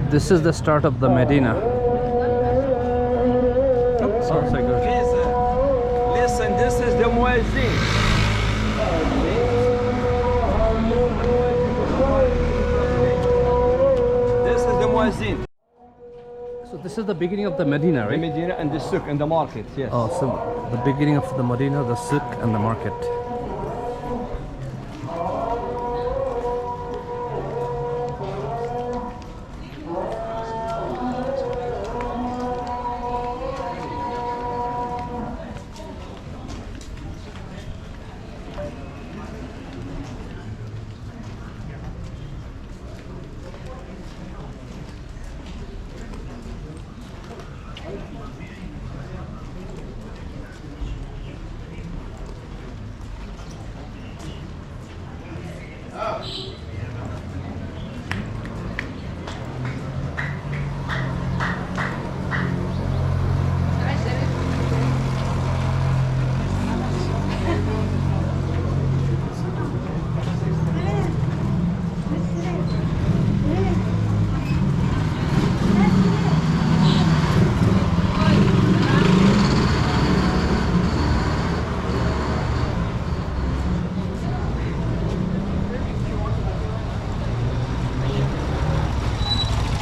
This is the start of the Medina. Please, listen, this is the muezzin. This is the muezzin. So this is the beginning of the Medina, The right? Medina and the Souk and the market, yes. Oh, so the beginning of the Medina, the Souk and the market.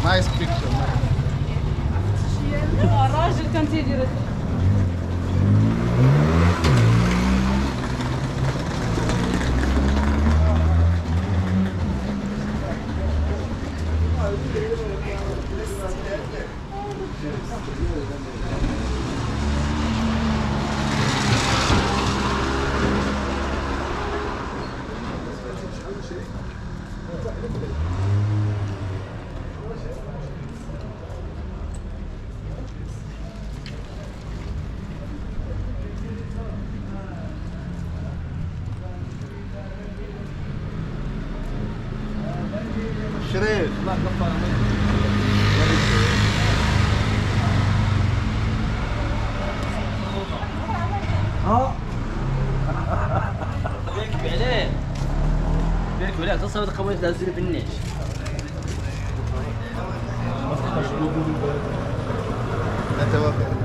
Nice picture, man. الراجل كان تيدير شريف بيركب عليه بيركب عليه تصور قوي تنزل بالنيش نتوكل.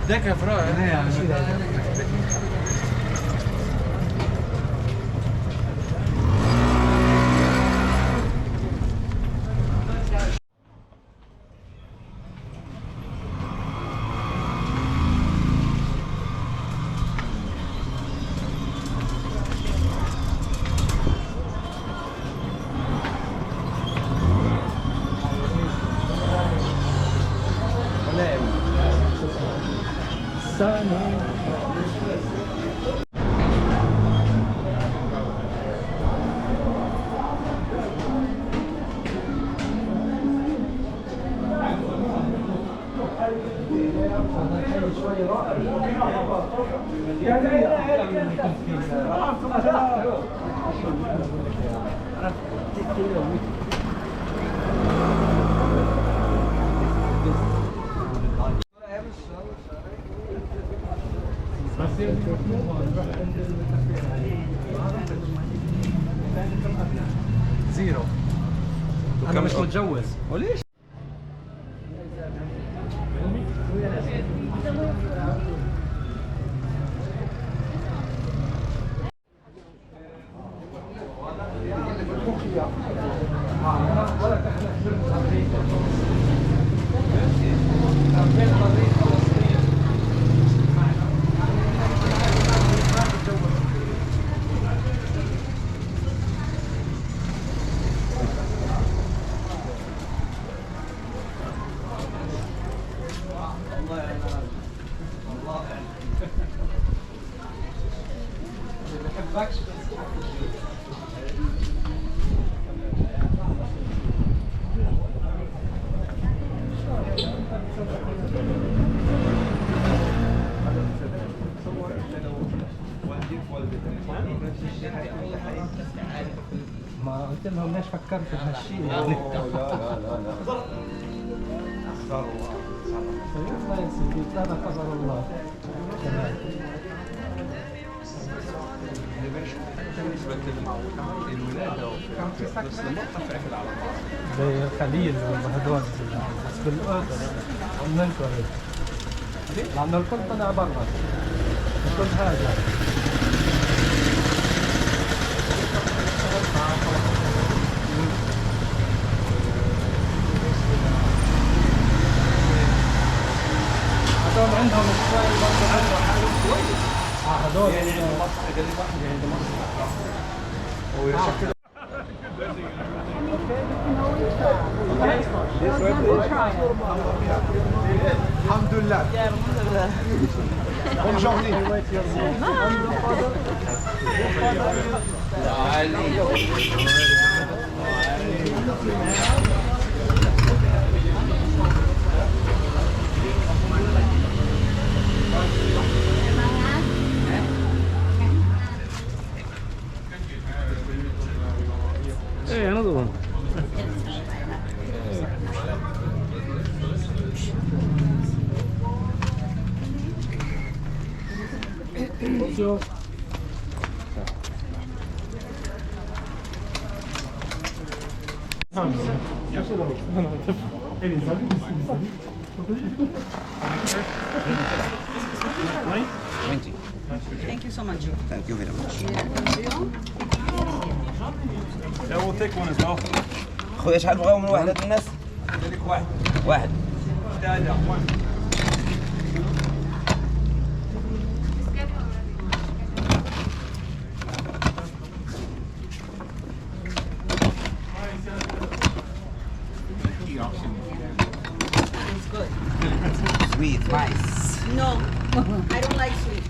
ذاك فراغ زيرو. أنا مش متجوز. وليش؟ قلت لهم ليش فكرت بهالشيء يعني. لا الله يا سيدي هذا قدر الله. بالنسبة للولادة بس الموقف أكل على بعض. زي الخليل وهدول بس بالأردن عندنا الكل. لأن الكل طلع برا. الكل هذا. هذول عندهم ستايل برضه عنده حاله كويس. هذول يعني عنده مصر قال لي واحد عنده مصر. هو يشكل الحمد لله. Hey, another one. شوف Thank you so much. Thank you very much. Yeah, we'll take one as well. خويا شحال بغاو من واحد هاد الناس؟ خليك واحد. واحد. ثلاثة. Sweet, nice. No, I don't like sweet.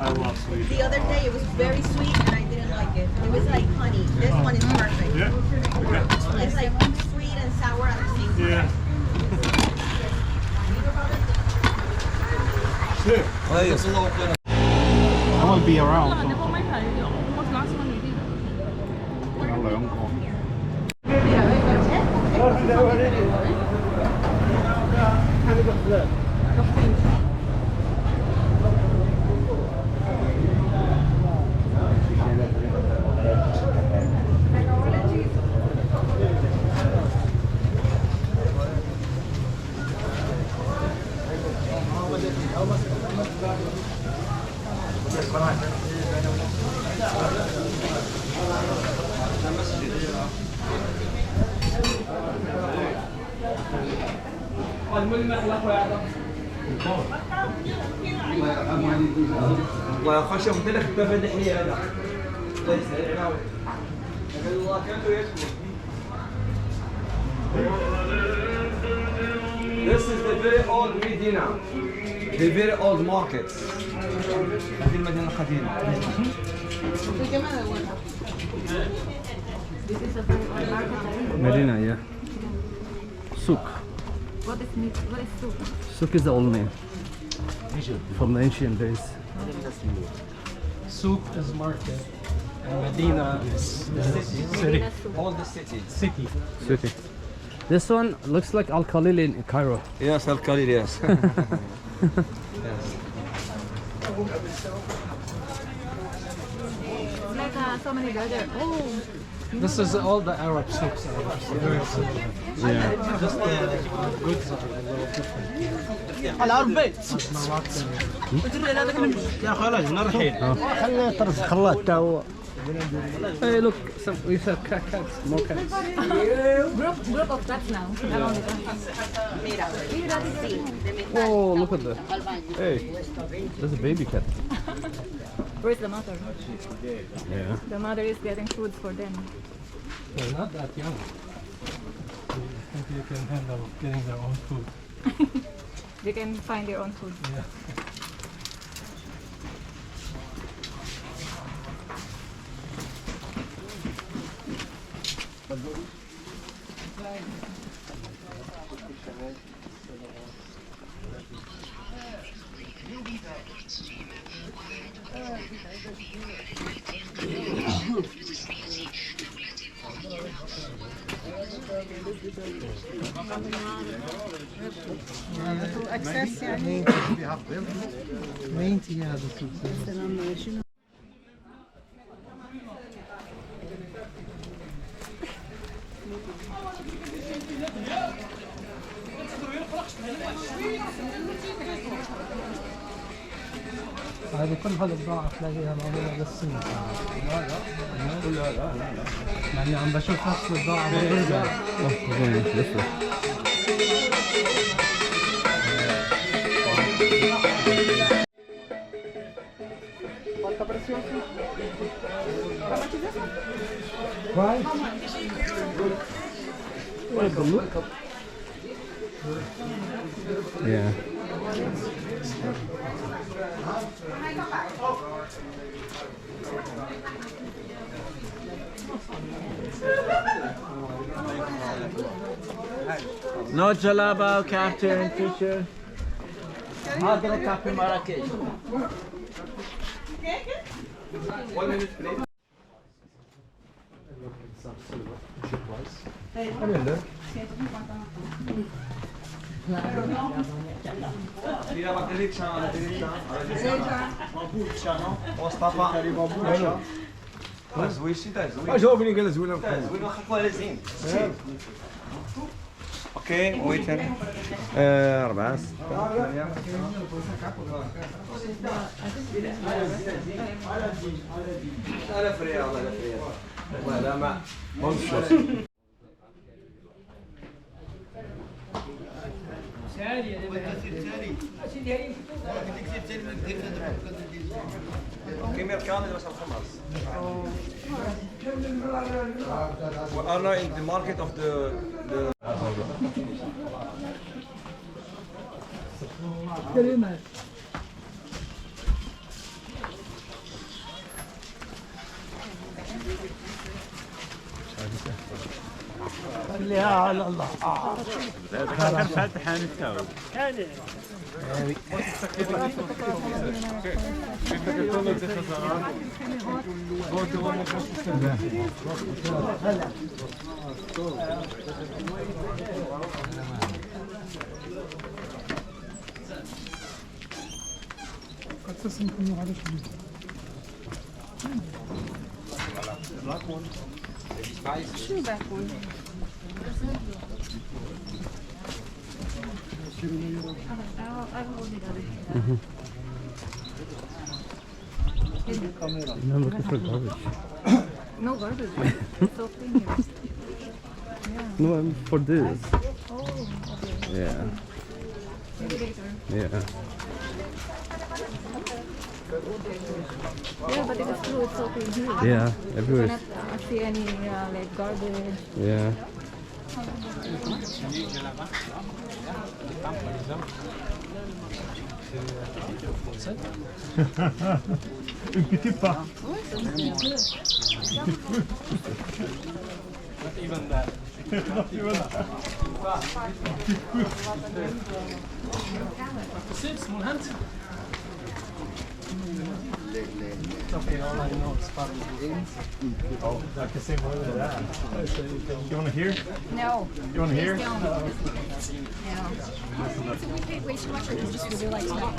I love sweet. The other day it was very sweet and I didn't like it. It was like honey. This one is perfect. Yeah. It's like sweet and sour at the same time. Yeah. I won't be around. الله يا خشم انت اللي خدتها في اللحية هذا. الله يسهل عليك. قال الله كانوا يسمع. This is the very old Medina. The very old market. هذه المدينة القديمة. Medina, yeah. Souk. What is Souk? Souk is the old name. From the ancient days. Souk is market and Medina is the city. All the city. City. City. This one looks like Al Khalil in Cairo. Yes, Al Khalil, yes. Yes. Like so many brothers. Oh, This is all the Arab souks. Very similar. Yeah. Just the goods are a little different. Hey, look, we have cats, more cats. group of cats now. Not only cats. Oh, look at that. Hey, there's a baby cat. Where's the mother? Yeah. The mother is getting food for them. They're not that young. I think they can handle getting their own food. They can find their own food. Yeah. access يعني 90 هذا السوق. هذه كلها البضاعة تلاقيها معمولة بالصين. لا يعني عم بشوف نفس البضاعة بالغربة. Right? Yeah. No jalaba, captain, teacher. Hadra captain Marrakech. 1 minute, please. Tira la derecha, a la derecha, a la derecha. Mustafa. زوين شي تاع زوين. جاوبني قال زوينه. زوين واخا خويا زين. اوكي ويتر 4 6 على فريا الله على فريا. ولا ما كيمير كامل باش نخلص. We are now in the market of the خليها على الله. كان فاتح عن التاو. Shoe back one. I'm looking for garbage. No garbage. It's so clean here. Yeah. No, I'm for this. Oh, okay. Yeah. Maybe later. Yeah. Yeah, but it is true. It's so clean here. Yeah. You Everywhere. cannot see any like garbage. Yeah. Une petite pas. Okay, all I know is part of the Oh, I can say more than that. You want to hear? No. You want to hear? No. We paid way too much for this just really like tonight.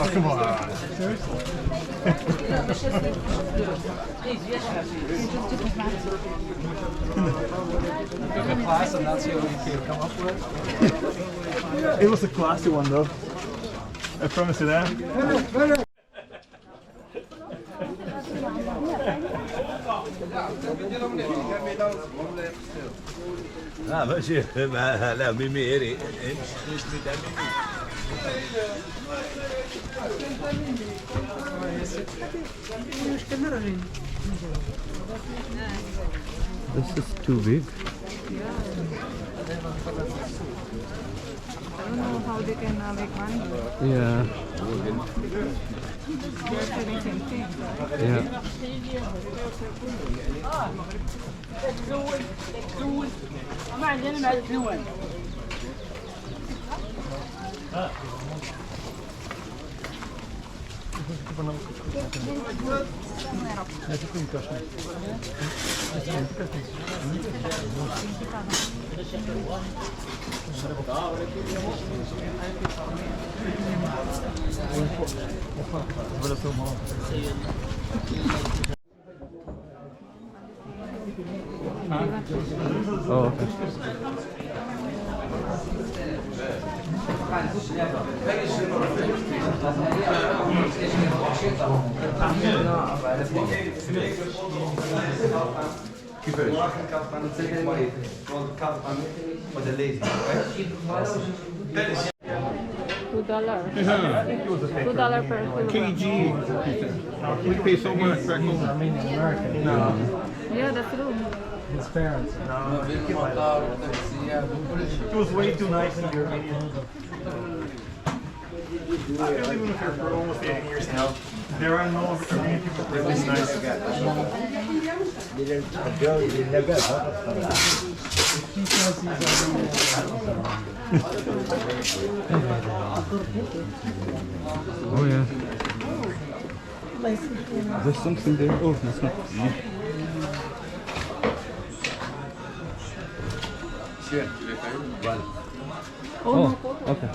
Oh, come on. Took a class and that's the only you come up with. It was a classy one though. I promise you that. ماشي لا ميميري This is too big. I don't know how they can make money. Yeah. They're selling same thing. Yeah. Oh, okay. $2. $2 per kilogram. We pay so much back home. I mean, in America. No. Yeah, that's true. His parents. It was way too nice in Armenia. I feel even if you're for almost 80 years now, there are no Armenian people that are this nice. Oh yeah. There's something there. Oh, that's not. Oh, okay.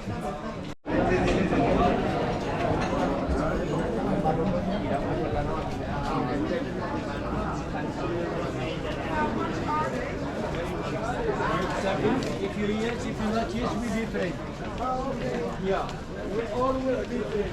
If you yes, if you not yes, we be paid. Yeah, we all will be paid.